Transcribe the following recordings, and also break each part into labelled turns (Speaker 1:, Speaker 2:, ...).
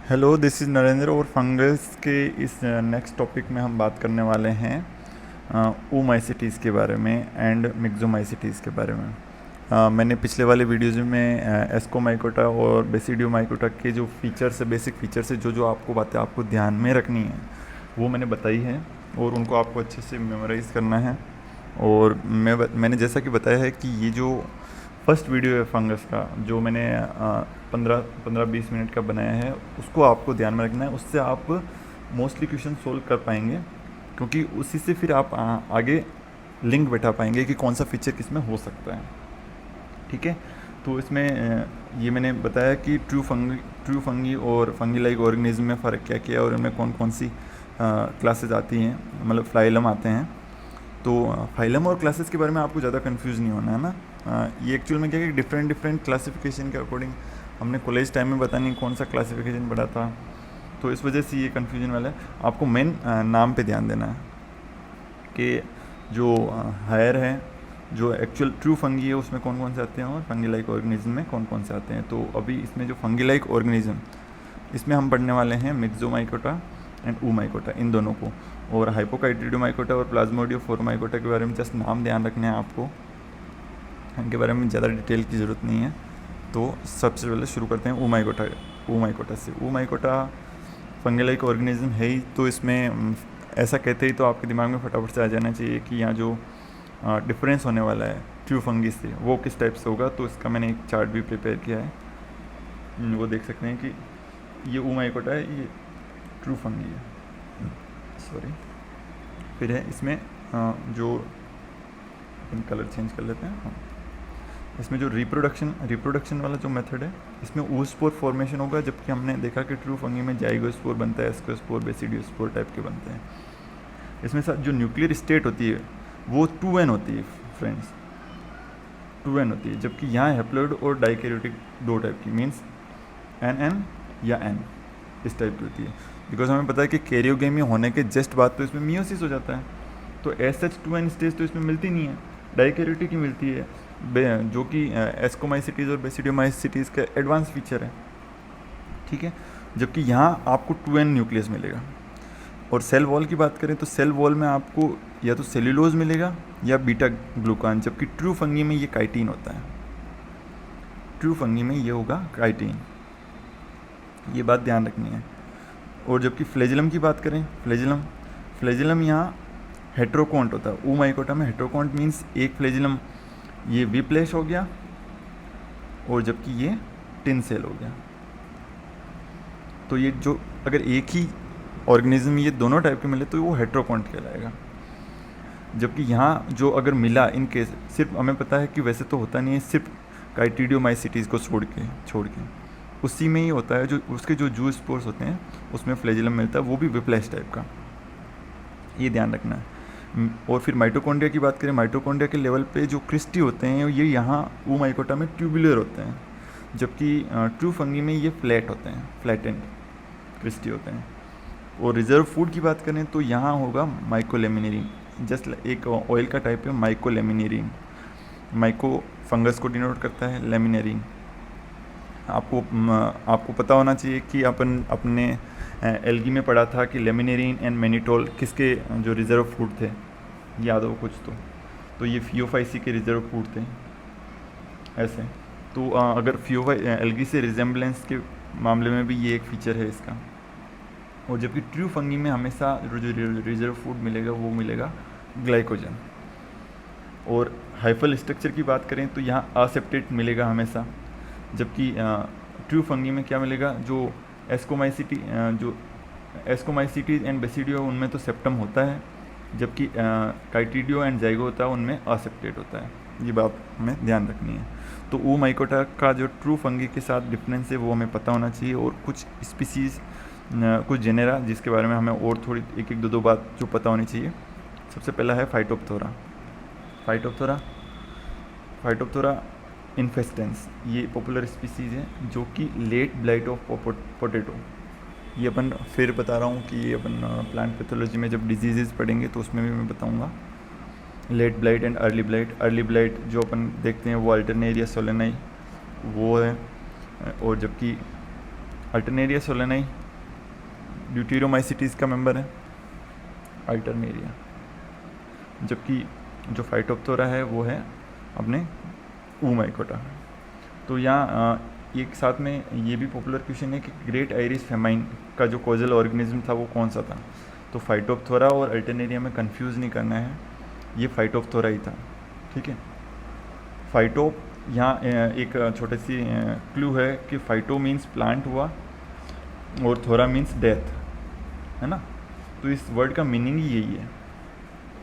Speaker 1: Hello, this is Narendra और fungus के इस नेक्स्ट टॉपिक में हम बात करने वाले हैं ओमाइसिटीज़ के बारे में एंड मिक्सोमाइसिटीज़ के बारे में। मैंने पिछले वाले वीडियोज़ में एस्कोमाइकोटा और बेसिडियोमाइकोटा के जो फीचर्स है, बेसिक फीचर्स है, जो जो आपको बातें आपको ध्यान में रखनी है वो मैंने बताई है और उनको आपको अच्छे से मेमोराइज़ करना है। और मैंने जैसा कि बताया है कि ये जो फर्स्ट वीडियो है फंगस का, जो मैंने 15-20 मिनट का बनाया है, उसको आपको ध्यान में रखना है। उससे आप मोस्टली क्वेश्चन सोल्व कर पाएंगे, क्योंकि उसी से फिर आप आगे लिंक बैठा पाएंगे कि कौन सा फीचर किस में हो सकता है। ठीक है, तो इसमें ये मैंने बताया कि ट्रू फंगी और फंगी लाइक ऑर्गेनिज्म में फ़र्क क्या क्या है और इनमें कौन कौन सी क्लासेस आती हैं, मतलब फ्लाइलम आते हैं। तो फाइलम और क्लासेस के बारे में आपको ज़्यादा कंफ्यूज नहीं होना है ना। ये एक्चुअल में क्या है कि डिफरेंट डिफरेंट क्लासिफिकेशन के अकॉर्डिंग हमने कॉलेज टाइम में पता नहीं कौन सा क्लासिफिकेशन पढ़ा था, तो इस वजह से ये कन्फ्यूजन वाला है। आपको मेन नाम पे ध्यान देना है कि जो हायर है, जो एक्चुअल ट्रू फंगी है, उसमें कौन कौन से आते हैं और फंगी लाइक ऑर्गेनिज्म में कौन कौन से आते हैं। तो अभी इसमें जो फंगी लाइक ऑर्गेनिज्म, इसमें हम पढ़ने वाले हैं मिक्सोमाइकोटा एंड ऊमाइकोटा, इन दोनों को। और हाइपोकाइट्रिडोमाइकोटा और प्लाज्मोडियोफोरमाइकोटा के बारे में जस्ट नाम ध्यान रखने हैं आपको, इनके बारे में ज़्यादा डिटेल की ज़रूरत नहीं है। तो सबसे पहले शुरू करते हैं ऊमाइकोटा से। ऊमाइकोटा फंगी लाइक ऑर्गेनिज्म है ही, तो इसमें ऐसा कहते ही तो आपके दिमाग में फटाफट से आ जाना चाहिए कि यहाँ जो डिफरेंस होने वाला है ट्रू फंगी से वो किस टाइप से होगा। तो इसका मैंने एक चार्ट भी प्रिपेयर किया है, वो देख सकते हैं कि ये ऊमाइकोटा है, ये ट्रू फंगी है, सॉरी। फिर है इसमें जो कलर चेंज कर लेते हैं, हाँ। इसमें जो रिप्रोडक्शन वाला जो मेथड है, इसमें oospore फॉर्मेशन होगा, जबकि हमने देखा कि ट्रू फंगी में जाइगोस्पोर बनता है, एस्कोस्पोर, बेसिडियोस्पोर टाइप के बनते हैं। इसमें साथ जो न्यूक्लियर स्टेट होती है वो 2n होती है फ्रेंड्स, 2n होती है, जबकि यहाँ हैप्लॉइड और डाइकैरियोटिक दो टाइप की, मीन्स NN या N इस टाइप की होती है। बिकॉज हमें पता है कि कैरियोगेमी होने के जस्ट बाद तो इसमें मियोसिस हो जाता है, तो एस एच 2n स्टेज तो इसमें मिलती नहीं है, डाइकैरियोटिक ही मिलती है, जो कि एस्कोमाइसिटीज़ और बेसिडियोमाइसिटीज़ का एडवांस फीचर है। ठीक है, जबकि यहाँ आपको 2n न्यूक्लियस मिलेगा। और सेल वॉल की बात करें तो सेल वॉल में आपको या तो सेल्यूलोज मिलेगा या बीटा ग्लूकान, जबकि ट्रू फंगी में ये काइटिन होता है। ट्रू फंगी में ये होगा काइटिन, ये बात ध्यान रखनी है। और जबकि फ्लेजिलम की बात करें, फ्लेजिलम यहाँ हेट्रोकॉन्ट होता है। ऊमाइकोटा में हेट्रोकॉन्ट मीन्स एक फ्लेजिलम ये विप्लेश हो गया, और जबकि ये टिन सेल हो गया। तो ये जो अगर एक ही ऑर्गेनिज्म ये दोनों टाइप के मिले तो वो हेट्रोकॉन्ट कहलाएगा। जबकि यहाँ जो अगर मिला इन केस, सिर्फ हमें पता है कि वैसे तो होता नहीं है, सिर्फ काइटिडियोमाइसिटीज़ को छोड़ के उसी में ही होता है, जो उसके जो जू स्पोर्स होते हैं उसमें फ्लेजिलम मिलता है, वो भी विप्लेश टाइप का, ये ध्यान रखना है। और फिर माइटोकॉन्ड्रिया की बात करें, माइटोकॉन्ड्रिया के लेवल पे जो क्रिस्टी होते हैं ये यहाँ ऊमाइकोटा में ट्यूबुलर होते हैं, जबकि ट्रू फंगी में ये फ्लैट होते हैं, फ्लैटेंड क्रिस्टी होते हैं। और रिजर्व फूड की बात करें तो यहाँ होगा माइकोलेमिनेरिन, जस्ट एक ऑयल का टाइप है माइकोलेमिनेरिन। माइको फंगस को डिनोट करता है, लेमिनेरिन आपको पता होना चाहिए कि अपन अपने एल्गी में पढ़ा था कि लेमिनेरिन एंड मैनिटोल किसके जो रिजर्व फूड थे, याद हो कुछ तो ये फियोफाइसी के रिजर्व फूड थे ऐसे। तो अगर एल्गी से रिजेम्बलेंस के मामले में भी ये एक फीचर है इसका। और जबकि ट्रू फंगी में हमेशा जो रिजर्व फूड मिलेगा वो मिलेगा ग्लाइकोजन। और हाइफल स्ट्रक्चर की बात करें तो यहाँ असेप्टेट मिलेगा हमेशा, जबकि ट्रू फंगी में क्या मिलेगा, जो एस्कोमाइसिटीज एंड बेसिडियो उनमें तो सेप्टम होता है, जबकि काइटिडियो एंड जाइगो होता है उनमें असेप्टेट होता है। ये बात हमें ध्यान रखनी है। तो ऊमाइकोटा का जो ट्रू फंगी के साथ डिफरेंस है वो हमें पता होना चाहिए, और कुछ स्पीसीज़, कुछ जेनेरा जिसके बारे में हमें और थोड़ी एक दो बात जो पता होनी चाहिए। सबसे पहला है फाइटोप्थोरा इन्फेस्टेंस, ये पॉपुलर स्पीसीज़ है जो कि लेट ब्लाइट ऑफ पोटैटो, ये अपन फिर बता रहा हूँ कि ये अपन प्लांट पैथोलॉजी में जब डिजीज़ पढ़ेंगे तो उसमें भी मैं बताऊँगा। Late blight and early blight जो अपन देखते हैं वो अल्टरनेरिया सोलेनाई वो है। और जबकि अल्टरनेरिया सोलेनाई ड्यूटेरोमाइसिटीज़ का मेंबर है अल्टरनेरिया, जबकि जो फाइटोप्थोरा है वो है अपने ऊमाइकोटा। तो यहाँ एक साथ में ये भी पॉपुलर क्वेश्चन है कि ग्रेट आयरिश फेमाइन का जो कॉजल ऑर्गेनिज्म था वो कौन सा था। तो फाइटोप्थोरा और अल्टरनेरिया में कंफ्यूज नहीं करना है, ये फाइटोप्थोरा ही था, ठीक है। फाइटो यहाँ एक छोटी सी क्लू है कि फाइटो मीन्स प्लांट हुआ और थोरा मीन्स डेथ, है ना। तो इस वर्ड का मीनिंग ही यही है,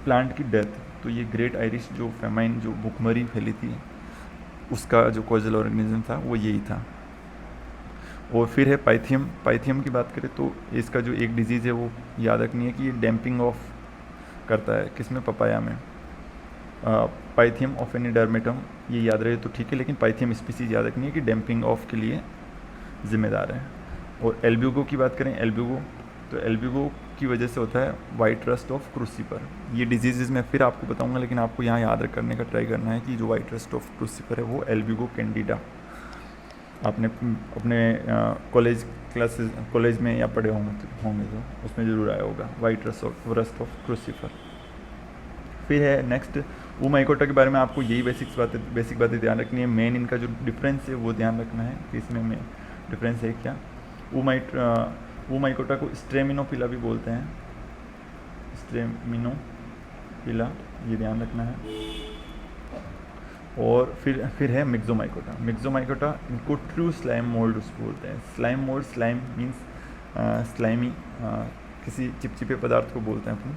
Speaker 1: प्लांट की डेथ। तो ये ग्रेट आयरिश जो फेमाइन जो भुखमरी फैली थी उसका जो कॉजल ऑर्गेनिज्म था वो यही था। और फिर है पाइथियम। पाइथियम की बात करें तो इसका जो एक डिजीज़ है वो याद रखनी है कि ये डैम्पिंग ऑफ करता है, किसमें, पपाया में। पाइथियम ऑफेनिडर्मेटम ये याद रहे तो ठीक है, लेकिन पाइथियम स्पीसीज याद रखनी है कि डैम्पिंग ऑफ के लिए ज़िम्मेदार है। और एल्ब्यूगो की बात करें, एल्ब्यूगो तो एल्ब्यूगो की वजह से होता है वाइट रस्ट ऑफ क्रूसिफर। ये डिजीज़ मैं फिर आपको बताऊंगा, लेकिन आपको यहाँ याद करने का ट्राई करना है कि जो वाइट रस्ट ऑफ क्रूसिफर है वो एल्ब्यूगो कैंडिडा। आपने अपने कॉलेज में या पढ़े होंगे तो उसमें ज़रूर आया होगा वाइट रस्ट ऑफ क्रूसिफर। फिर है नेक्स्ट ऊमाइकोटा के बारे में आपको यही बेसिक बातें ध्यान रखनी है। मेन इनका जो डिफरेंस है वो ध्यान रखना है कि इसमें में डिफरेंस है क्या। ऊमाइकोटा को स्ट्रेमिनोपिला भी बोलते हैं, स्ट्रेमिनोपिला, ये ध्यान रखना है। और फिर है मिक्सोमाइकोटा। मिक्सोमाइकोटा इनको ट्रू स्लाइम मोल्ड्स बोलते हैं। Slime mould, slime means slimy, किसी चिपचिपे पदार्थ को बोलते हैं अपन।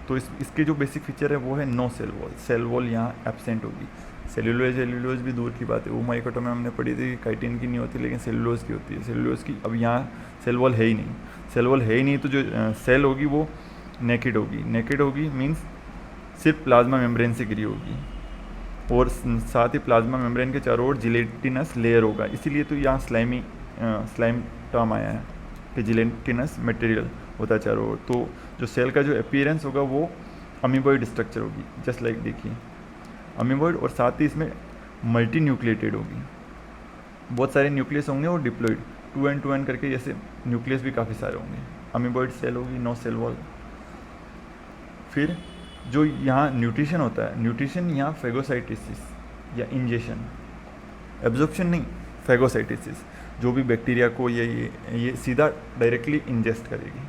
Speaker 1: तो इसके जो बेसिक फीचर है वो है no cell wall. Cell wall यहाँ एब्सेंट होगी। सेल्यूलोज भी दूर की बात है। ऊमाइकोटा में हमने पढ़ी थी काइटिन की नहीं होती लेकिन सेल्यूलोज की होती है। सेल्यूलोज की अब यहाँ सेल वॉल है ही नहीं। सेल वॉल है ही नहीं तो जो सेल होगी वो नेकेड होगी। नेकेड होगी मीन्स सिर्फ प्लाज्मा मेम्ब्रेन से घिरी होगी, और साथ ही प्लाज्मा मेम्ब्रेन के चारों ओर जिलेटिनस लेयर होगा। इसीलिए तो यहाँ स्लाइम टर्म आया है कि जिलेटिनस मटेरियल होता है चारों ओर। तो जो सेल का जो अपीयरेंस होगा वो अमीबॉइड स्ट्रक्चर होगी, जस्ट लाइक देखिए अमीबॉइड, और साथ ही इसमें मल्टी न्यूक्लिएटेड होगी। बहुत सारे न्यूक्लियस होंगे और डिप्लॉइड 2n करके, जैसे न्यूक्लियस भी काफ़ी सारे होंगे। अमीबॉइड सेल होगी, नो सेल वॉल। फिर जो यहाँ न्यूट्रिशन होता है, न्यूट्रिशन यहाँ फेगोसाइटिसिस या इंजेशन, एब्जॉर्प्शन नहीं, फेगोसाइटिसिस, जो भी बैक्टीरिया को ये सीधा डायरेक्टली इंजेस्ट करेगी,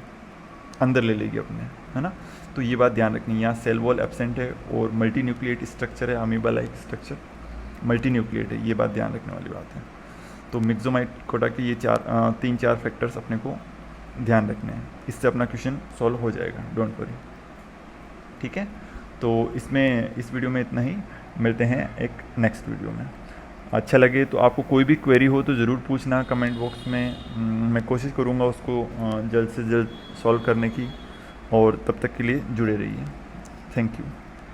Speaker 1: अंदर ले लेगी अपने, है ना। तो ये बात ध्यान रखनी है। यहाँ सेल वॉल एब्सेंट है और मल्टी न्यूक्लिएट स्ट्रक्चर है, amoeba like structure, multi nucleate है, ये बात ध्यान रखने वाली बात है। तो मिक्सोमाइकोटा के ये 3-4 फैक्टर्स अपने को ध्यान रखने हैं, इससे अपना क्वेश्चन सॉल्व हो जाएगा, डोंट वरी, ठीक है। तो इस वीडियो में इतना ही, मिलते हैं एक नेक्स्ट वीडियो में। अच्छा लगे तो आपको कोई भी क्वेरी हो तो ज़रूर पूछना कमेंट बॉक्स में, मैं कोशिश करूँगा उसको जल्द से जल्द सॉल्व करने की। और तब तक के लिए जुड़े रहिए। Thank you.